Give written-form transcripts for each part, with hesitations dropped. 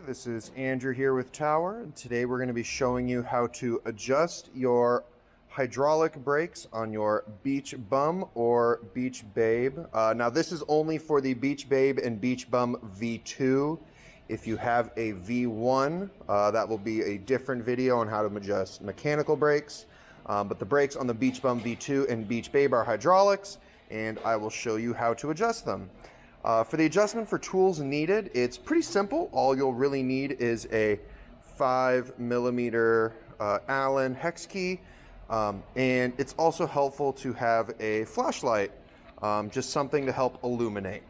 This is Andrew here with Tower, and today we're going to be showing you how to adjust your hydraulic brakes on your Beach Bum or Beach Babe. Now this is only for the Beach Babe and Beach Bum V2. If you have a V1, that will be a different video on how to adjust mechanical brakes. But the brakes on the Beach Bum V2 and Beach Babe are hydraulics, and I will show you how to adjust them. For the adjustment for tools needed, it's pretty simple. All you'll really need is a 5mm Allen hex key, and it's also helpful to have a flashlight, just something to help illuminate.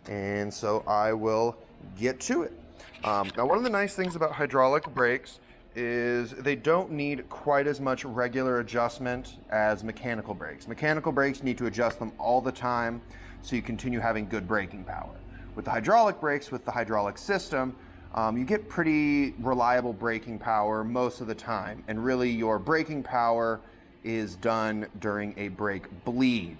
And so I will get to it. Now, one of the nice things about hydraulic brakes is they don't need quite as much regular adjustment as mechanical brakes. Mechanical brakes need to adjust them all the time so you continue having good braking power. With the hydraulic brakes, with the hydraulic system, you get pretty reliable braking power most of the time, and really your braking power is done during a brake bleed,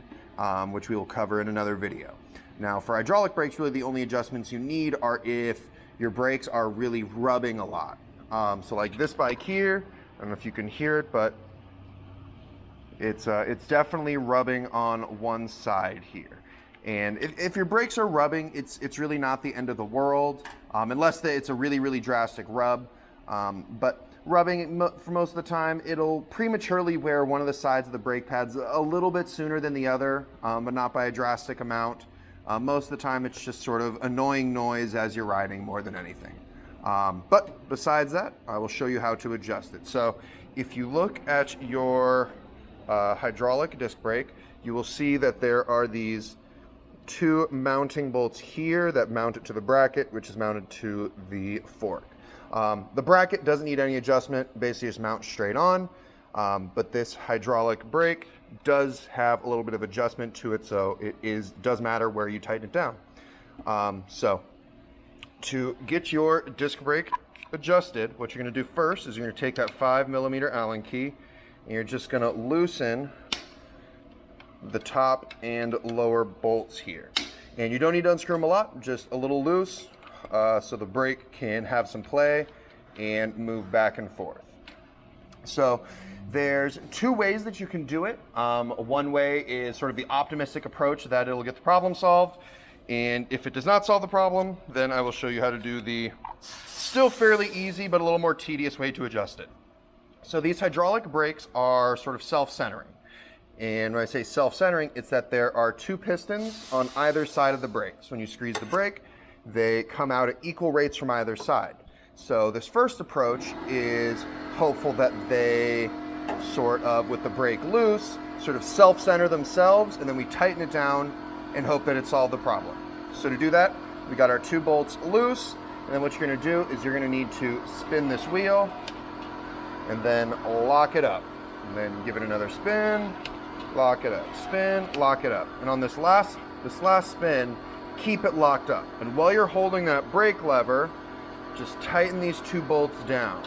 which we will cover in another video. Now for hydraulic brakes, really the only adjustments you need are if your brakes are really rubbing a lot. So like this bike here, I don't know if you can hear it, but it's definitely rubbing on one side here. And if your brakes are rubbing, it's really not the end of the world, unless it's a really drastic rub. But rubbing, for most of the time, it'll prematurely wear one of the sides of the brake pads a little bit sooner than the other, but not by a drastic amount. Most of the time, it's just sort of annoying noise as you're riding more than anything. But besides that, I will show you how to adjust it. So if you look at your hydraulic disc brake, you will see that there are these two mounting bolts here that mount it to the bracket, which is mounted to the fork. The bracket doesn't need any adjustment, basically just mount straight on, but this hydraulic brake does have a little bit of adjustment to it, so it does matter where you tighten it down. So to get your disc brake adjusted, what you're going to do first is you're going to take that 5mm Allen key, and you're just going to loosen the top and lower bolts here. And you don't need to unscrew them a lot, just a little loose, so the brake can have some play and move back and forth. So there's two ways that you can do it. One way is sort of the optimistic approach that it'll get the problem solved. And if it does not solve the problem, then I will show you how to do the still fairly easy but a little more tedious way to adjust it. So these hydraulic brakes are sort of self-centering. And when I say self-centering, it's that there are two pistons on either side of the brake. So when you squeeze the brake, they come out at equal rates from either side. So this first approach is hopeful that they sort of, with the brake loose, sort of self-center themselves, and then we tighten it down and hope that it solved the problem. So to do that, we got our two bolts loose, and then what you're going to do is you're going to need to spin this wheel and then lock it up, and then give it another spin, lock it up, spin, lock it up. And on this last spin, keep it locked up. And while you're holding that brake lever, just tighten these two bolts down.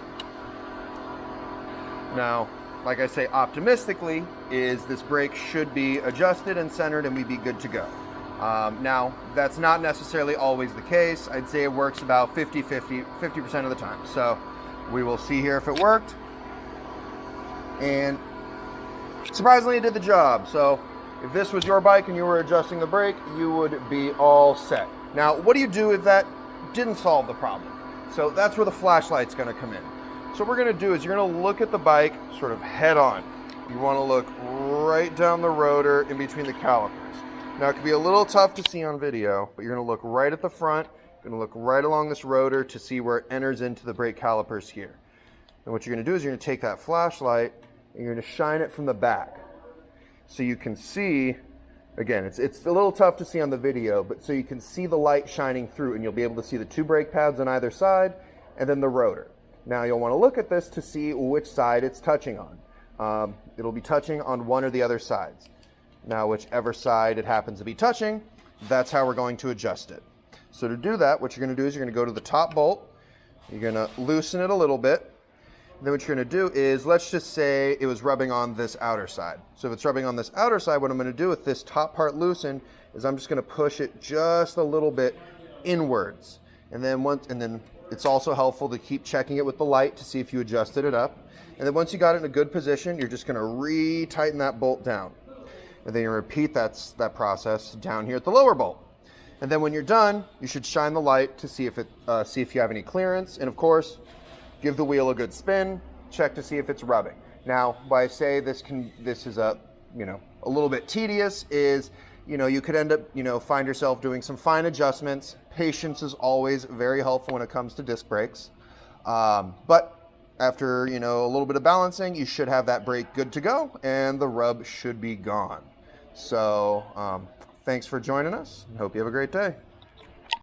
Now, like I say, optimistically, is this brake should be adjusted and centered and we'd be good to go. Now, that's not necessarily always the case. I'd say it works about 50% of the time. So we will see here if it worked. And surprisingly, it did the job. So if this was your bike and you were adjusting the brake, you would be all set. Now, what do you do if that didn't solve the problem? So that's where the flashlight's going to come in. So what we're going to do is you're going to look at the bike sort of head on. You want to look right down the rotor in between the calipers. Now, it can be a little tough to see on video, but you're going to look right at the front. You're going to look right along this rotor to see where it enters into the brake calipers here. And what you're going to do is you're going to take that flashlight and you're going to shine it from the back. So you can see, again, it's a little tough to see on the video, but so you can see the light shining through, and you'll be able to see the two brake pads on either side and then the rotor. Now you'll want to look at this to see which side it's touching on. It'll be touching on one or the other sides. Now whichever side it happens to be touching, that's how we're going to adjust it. So to do that, what you're going to do is you're going to go to the top bolt, you're going to loosen it a little bit. Then what you're going to do is, let's just say it was rubbing on this outer side. So if it's rubbing on this outer side, what I'm going to do with this top part loosened is I'm just going to push it just a little bit inwards. And then It's also helpful to keep checking it with the light to see if you adjusted it up. And then once you got it in a good position, you're just going to re-tighten that bolt down. And then you repeat that process down here at the lower bolt. And then when you're done, you should shine the light to see if you have any clearance. And of course, give the wheel a good spin, check to see if it's rubbing. Now, why I say this is a little bit tedious is, you could end up, find yourself doing some fine adjustments. Patience is always very helpful when it comes to disc brakes. But after, a little bit of balancing, you should have that brake good to go and the rub should be gone. So, thanks for joining us. Hope you have a great day.